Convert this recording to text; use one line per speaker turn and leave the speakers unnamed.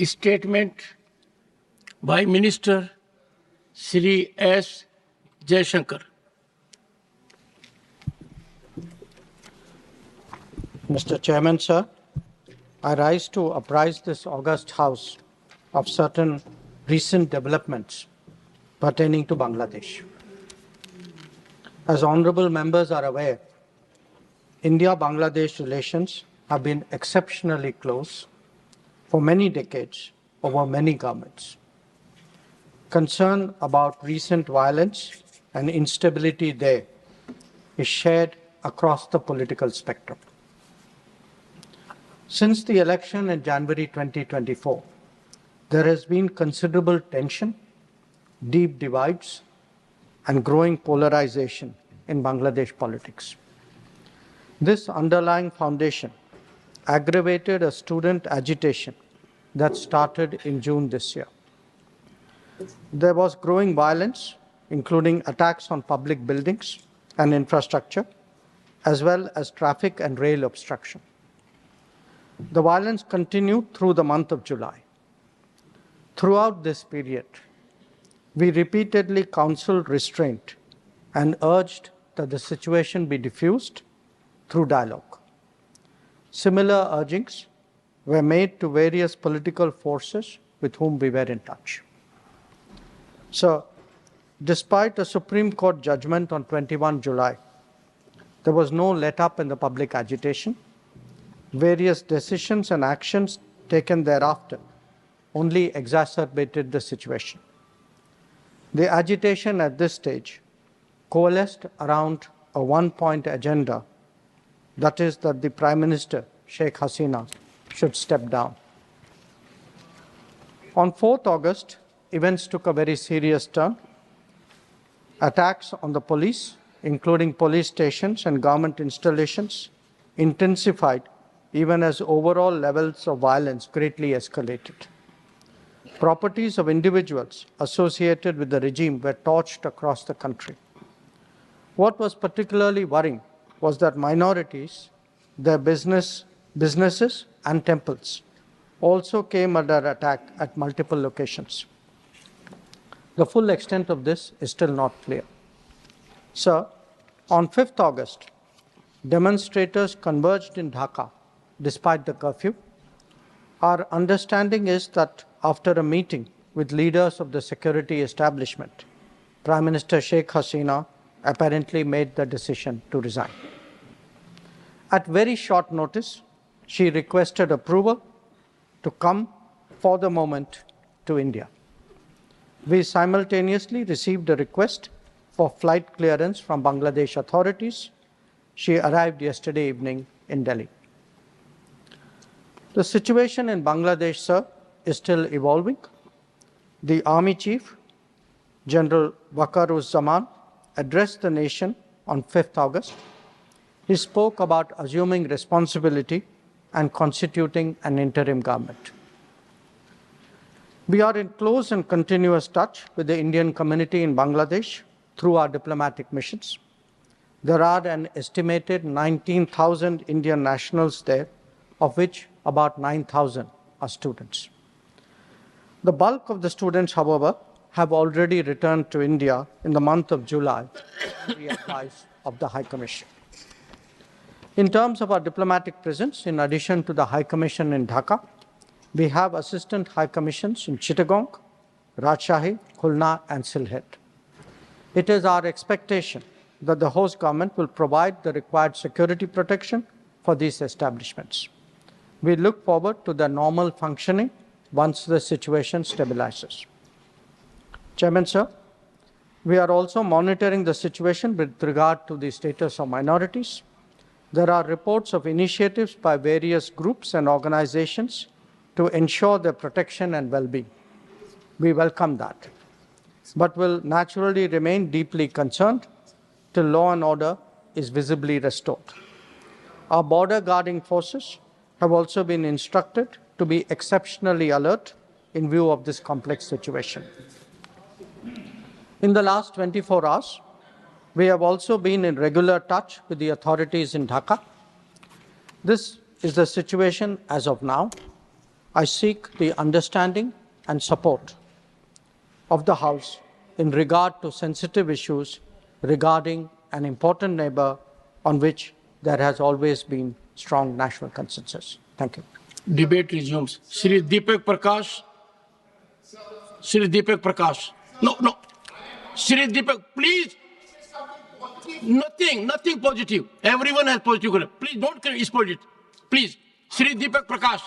statement by Minister Shri S. Jaishankar.
Mr. Chairman, sir, I rise to apprise this august House of certain recent developments pertaining to Bangladesh. As honorable members are aware, India-Bangladesh relations have been exceptionally close for many decades over many governments. Concern about recent violence and instability there is shared across the political spectrum. Since the election in January 2024, there has been considerable tension, deep divides, and growing polarization in Bangladesh politics. This underlying foundation aggravated a student agitation that started in June this year. There was growing violence, including attacks on public buildings and infrastructure, as well as traffic and rail obstruction. The violence continued through the month of July. Throughout this period, we repeatedly counseled restraint and urged that the situation be diffused through dialogue. Similar urgings were made to various political forces with whom we were in touch. So, despite a Supreme Court judgment on 21 July, there was no let-up in the public agitation. Various decisions and actions taken thereafter only exacerbated the situation. The agitation at this stage coalesced around a one-point agenda, that is that the Prime Minister, Sheikh Hasina, should step down. On 4th August, events took a very serious turn. Attacks on the police, including police stations and government installations, intensified even as overall levels of violence greatly escalated. Properties of individuals associated with the regime were torched across the country. What was particularly worrying was that minorities, their businesses and temples also came under attack at multiple locations. The full extent of this is still not clear. Sir, on 5th August, demonstrators converged in Dhaka despite the curfew. Our understanding is that after a meeting with leaders of the security establishment, Prime Minister Sheikh Hasina apparently made the decision to resign. At very short notice, she requested approval to come for the moment to India. We simultaneously received a request for flight clearance from Bangladesh authorities. She arrived yesterday evening in Delhi. The situation in Bangladesh, sir, is still evolving. The Army Chief, General Waqar-uz-Zaman, addressed the nation on 5th August. He spoke about assuming responsibility and constituting an interim government. We are in close and continuous touch with the Indian community in Bangladesh through our diplomatic missions. There are an estimated 19,000 Indian nationals there, of which about 9,000 are students. The bulk of the students, however, have already returned to India in the month of July on the advice of the High Commission. In terms of our diplomatic presence, in addition to the High Commission in Dhaka, we have assistant High Commissions in Chittagong, Rajshahi, Khulna, and Sylhet. It is our expectation that the host government will provide the required security protection for these establishments. We look forward to their normal functioning once the situation stabilizes. Chairman, sir, we are also monitoring the situation with regard to the status of minorities. There are reports of initiatives by various groups and organizations to ensure their protection and well-being. We welcome that, but will naturally remain deeply concerned till law and order is visibly restored. Our border guarding forces have also been instructed to be exceptionally alert in view of this complex situation. In the last 24 hours, we have also been in regular touch with the authorities in Dhaka. This is the situation as of now. I seek the understanding and support of the House in regard to sensitive issues regarding an important neighbor on which there has always been strong national consensus. Thank you.
Debate resumes. Shri Deepak Prakash. Shri Deepak Prakash. No, no. Shri Deepak, please. Nothing positive. Everyone has positive. Please don't create positive. Please. Shri Deepak Prakash.